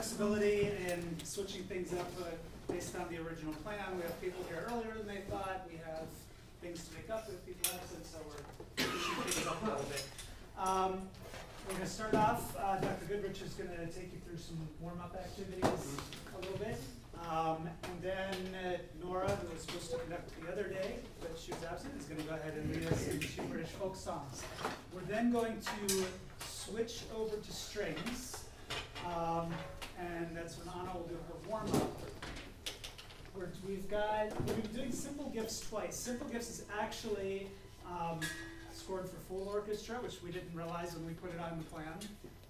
flexibility in switching things up based on the original plan. We have people here earlier than they thought. We have things to make up with people absent, so we're pushing things up a little bit. We're going to start off. Dr. Goodrich is going to take you through some warm-up activities a little bit. And then Nora, who was supposed to conduct the other day, but she was absent, is going to go ahead and lead us into two British folk songs. We're then going to switch over to strings, and that's when Anna will do her warm-up. We've been doing Simple Gifts twice. Simple Gifts is actually scored for full orchestra, which we didn't realize when we put it on the plan.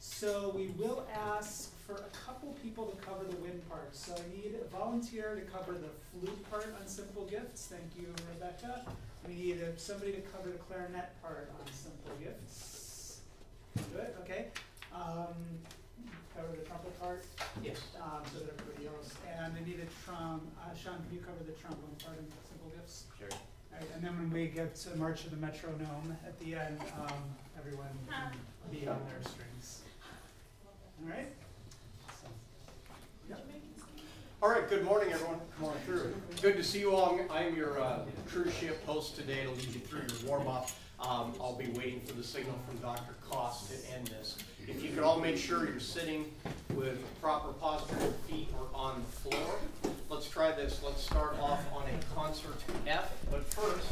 So we will ask for a couple people to cover the wind part. So I need a volunteer to cover the flute part on Simple Gifts. Thank you, Rebecca. We need somebody to cover the clarinet part on Simple Gifts. Good, okay. Cover the trumpet part? Yes. So that everybody else. And I need a Sean, can you cover the trombone part in Simple Gifts? Sure. All right, and then when we get to March of the Metronome at the end, everyone can be on their strings. All right? So, yep. All right, good morning, everyone. Come on through. Good to see you all. I'm your cruise ship host today to lead you through your warm-up. I'll be waiting for the signal from Dr. Koss to end this. If you could all make sure you're sitting with proper posture, your feet are on the floor. Let's try this. Let's start off on a concert F, but first,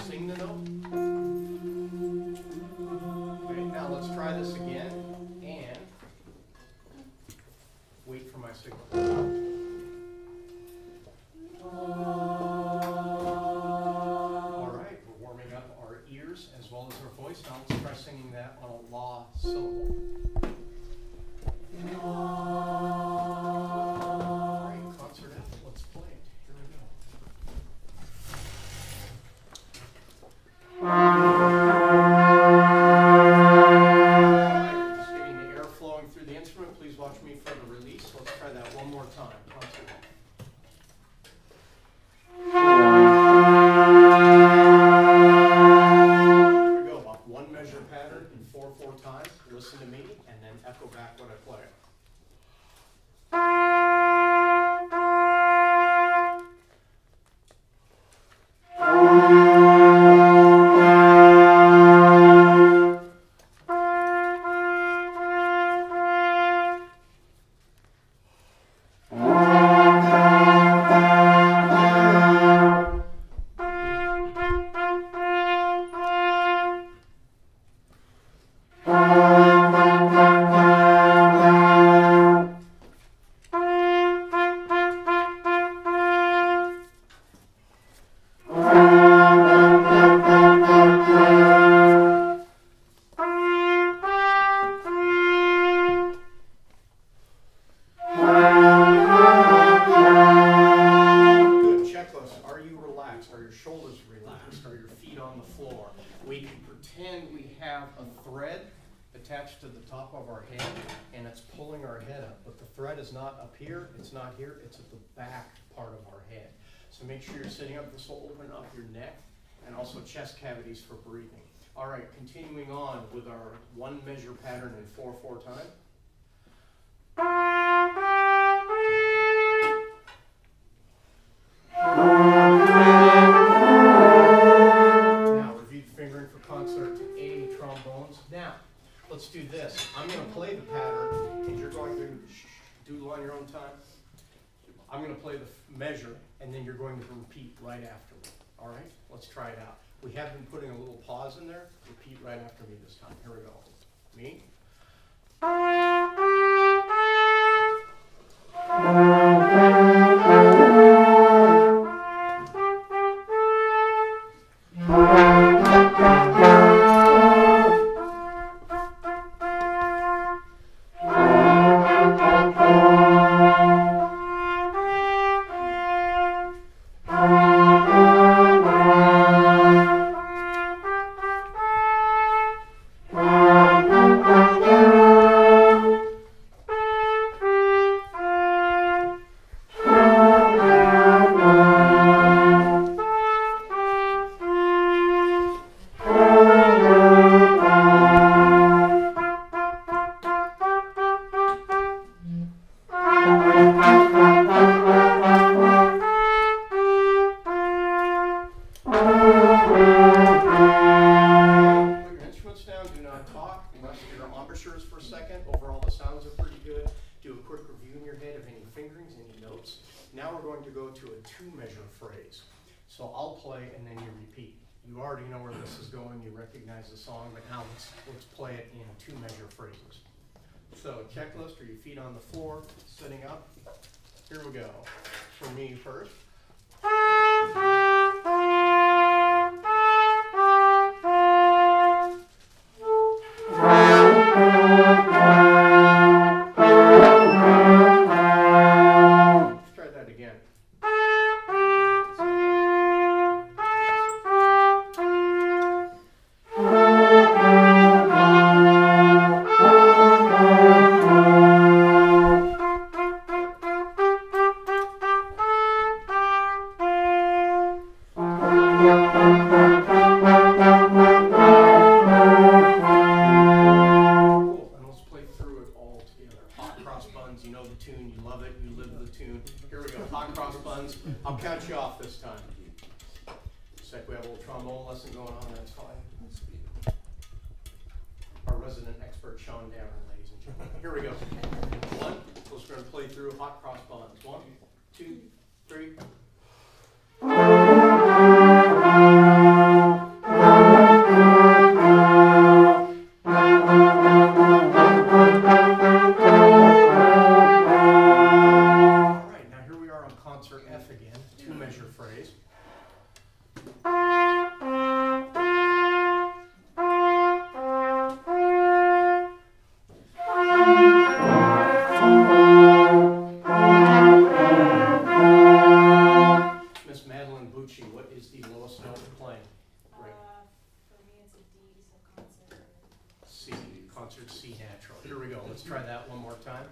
sing the note. Okay, now let's try this again, and wait for my signal. As well as our voice. Now let's try singing that on a la syllable. All right, concert F. Let's play it. Here we go. All right, just getting the air flowing through the instrument. Please watch me for the release. Let's try that one more time. Concert F. Pattern in 4/4 times. Listen to me and then echo back when I play it. Attached to the top of our head, and it's pulling our head up. But the thread is not up here, it's not here, it's at the back part of our head. So make sure you're sitting up. This will open up your neck and also chest cavities for breathing. All right, continuing on with our one measure pattern in 4/4 time. Now, review fingering for concert A trombones. Now, let's do this. I'm going to play the pattern, and you're going to doodle on your own time. I'm going to play the measure, and then you're going to repeat right after me. All right? Let's try it out. We have been putting a little pause in there. Repeat right after me this time. Here we go. Me. talk, rest your embouchures for a second. Overall, the sounds are pretty good. Do a quick review in your head of any fingerings, any notes. Now we're going to go to a 2-measure phrase. So I'll play and then you repeat. You already know where this is going. You recognize the song, but now let's play it in 2-measure phrases. So checklist, are your feet on the floor, sitting up? Here we go. For me first. Let's try that again. You know the tune, you love it, you live the tune. Here we go, hot cross buns. I'll count you off this time. Looks like we have a little trombone lesson going on, that's fine. Our resident expert, Sean Dameron, ladies and gentlemen. Here we go. 1, so we're going to play through hot cross buns. 1, 2, 3. Concert F again, 2-measure phrase. Miss Madeline Bucci, what is the lowest note playing? Right. For me it's a D, so concert. C, concert C natural. Here we go, let's try that one more time.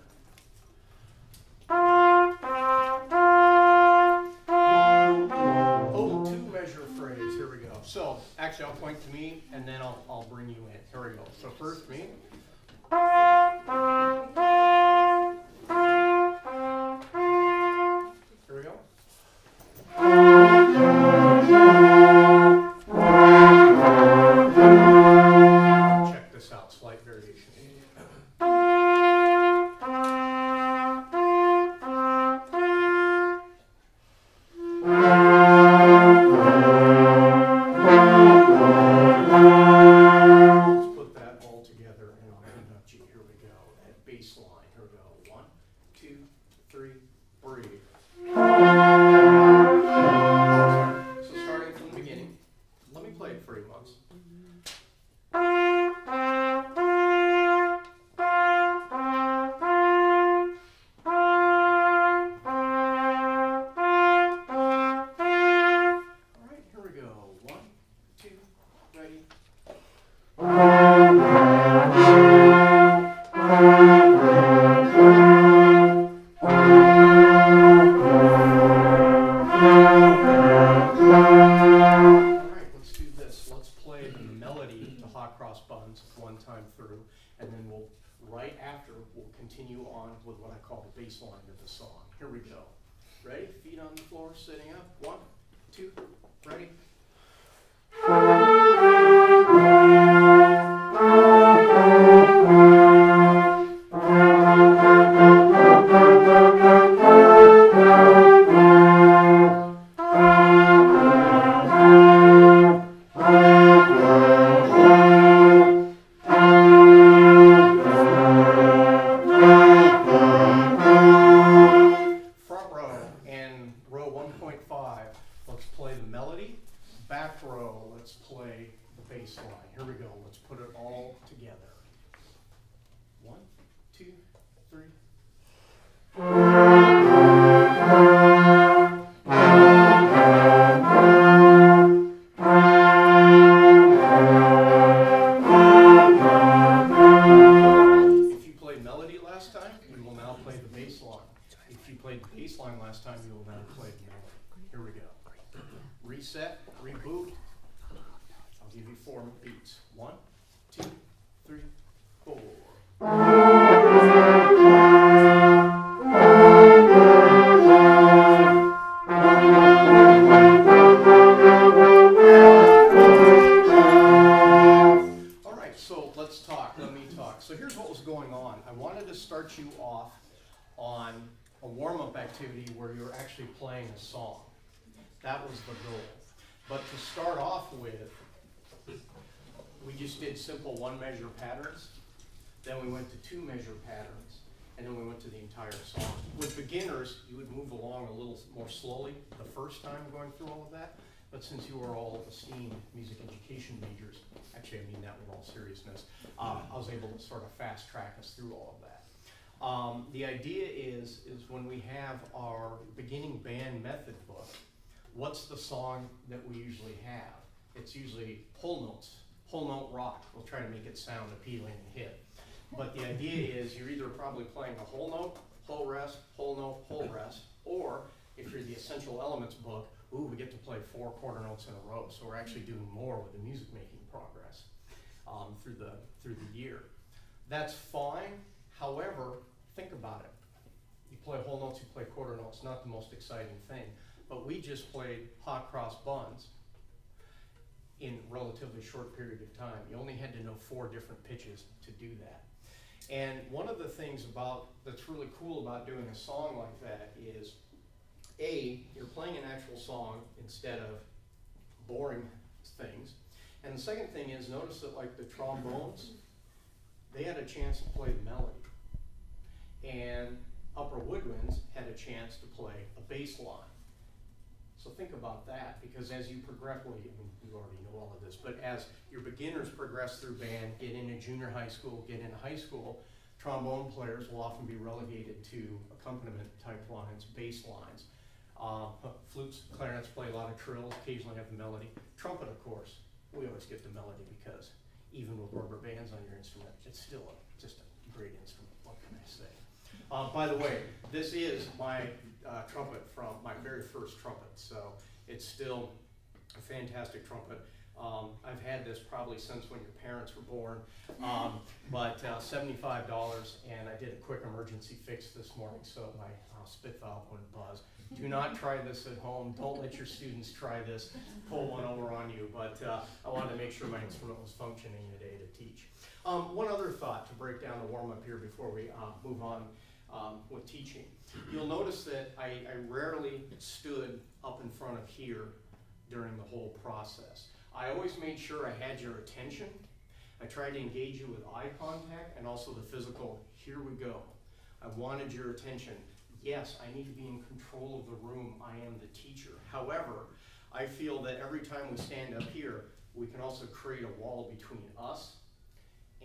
Oh, 2-measure phrase. Here we go. So, actually, I'll point to me, and then I'll bring you in. Here we go. So first, me. Here we go. Check this out. Slight variation. Baseline. Here we go. 1, 2, 3, breathe. So starting from the beginning, let me play it for you once. All right, here we go. 1, 2, ready. Cross buns one time through, and then right after, we'll continue on with what I call the bass line of the song. Here we go. Ready? Feet on the floor, sitting up. 1, 2, ready? Let's play the melody. Back row, let's play the bass line. Here we go. Let's put it all together. 1, 2, 3. If you played melody last time, you will now play the bass line. If you played the bass line last time, you will now play the melody. Here we go. Reset, reboot. I'll give you 4 beats. 1, 2, 3, 4. All right, so let's talk. talk. So here's what was going on. I wanted to start you off on a warm-up activity where you're actually playing a song. That was the goal. But to start off with, we just did simple one-measure patterns. Then we went to two-measure patterns. And then we went to the entire song. With beginners, you would move along a little more slowly the first time going through all of that. But since you are all esteemed music education majors, actually I mean that with all seriousness, I was able to sort of fast track us through all of that. The idea is when we have our beginning band method book, what's the song that we usually have? It's usually whole notes, whole note rock. We'll try to make it sound appealing and hip. But the idea is you're either probably playing a whole note, whole rest, whole note, whole rest, or if you're the Essential Elements book, ooh, we get to play 4 quarter notes in a row. So we're actually doing more with the music making progress through the year. That's fine. However, think about it. You play whole notes, you play quarter notes, not the most exciting thing. But we just played hot cross buns in a relatively short period of time. You only had to know 4 different pitches to do that. And one of the things that's really cool about doing a song like that is, A, you're playing an actual song instead of boring things. And the second thing is, notice that like the trombones, they had a chance to play the melody. And upper woodwinds had a chance to play a bass line. So think about that, because as you progress, well, you already know all of this, but as your beginners progress through band, get into junior high school, get into high school, trombone players will often be relegated to accompaniment type lines, bass lines. Flutes, clarinets play a lot of trills, occasionally have the melody. Trumpet, of course, we always get the melody because even with rubber bands on your instrument, it's still just a great instrument, what can I say? By the way, this is my trumpet from my very first trumpet, so it's still a fantastic trumpet. I've had this probably since when your parents were born, but $75, and I did a quick emergency fix this morning so my spit valve wouldn't buzz. Do not try this at home. Don't let your students try this. Pull one over on you, but I wanted to make sure my instrument was functioning today to teach. One other thought to break down the warm-up here before we move on with teaching. You'll notice that I rarely stood up in front of here during the whole process. I always made sure I had your attention. I tried to engage you with eye contact and also the physical, here we go. I wanted your attention. Yes, I need to be in control of the room. I am the teacher. However, I feel that every time we stand up here, we can also create a wall between us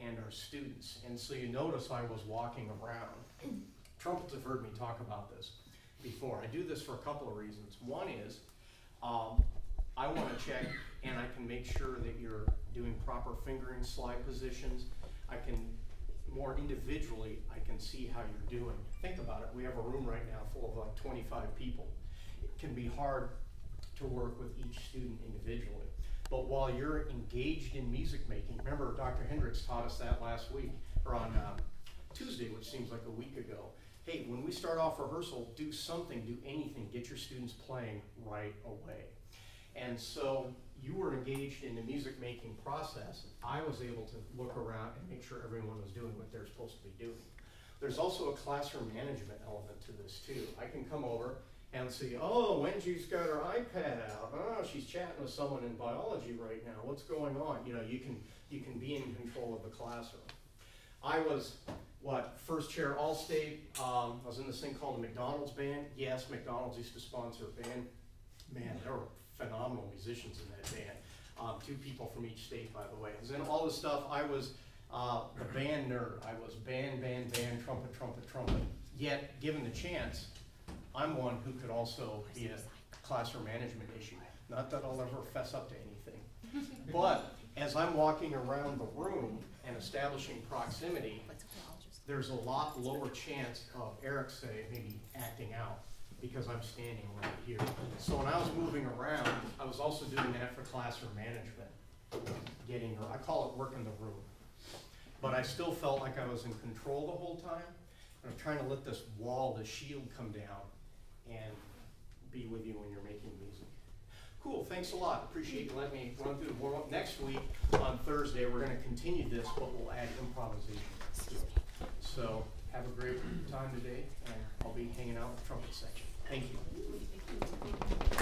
and our students. And so you notice I was walking around. Trumpets have heard me talk about this before. I do this for a couple of reasons. One is I want to check and I can make sure that you're doing proper fingering slide positions. I can more individually, I can see how you're doing. Think about it. We have a room right now full of like 25 people. It can be hard to work with each student individually. But while you're engaged in music making, remember Dr. Hendricks taught us that last week, or on Tuesday, which seems like a week ago. Hey, when we start off rehearsal, do something, do anything, get your students playing right away. And so you were engaged in the music making process. I was able to look around and make sure everyone was doing what they're supposed to be doing. There's also a classroom management element to this too. I can come over and see, oh, Wenji's got her iPad out. Oh, she's chatting with someone in biology right now. What's going on? You know, you can be in control of the classroom. I was, first chair All-State. I was in this thing called the McDonald's Band. Yes, McDonald's used to sponsor a band. Man, there were phenomenal musicians in that band. 2 people from each state, by the way. I was in all this stuff. I was the band nerd. I was band, trumpet, trumpet, trumpet. Yet, given the chance, I'm one who could also be a classroom management issue. Not that I'll ever fess up to anything. But as I'm walking around the room and establishing proximity, there's a lot lower chance of Eric, say, maybe acting out because I'm standing right here. So when I was moving around, I was also doing that for classroom management. Getting her, I call it working the room. But I still felt like I was in control the whole time. And I'm trying to let this wall, this shield come down and be with you when you're making music. Cool, thanks a lot. Appreciate you letting me run through the warm-up. Next week, on Thursday, we're gonna continue this, but we'll add improvisation to it. So, have a great time today, and I'll be hanging out in the trumpet section. Thank you.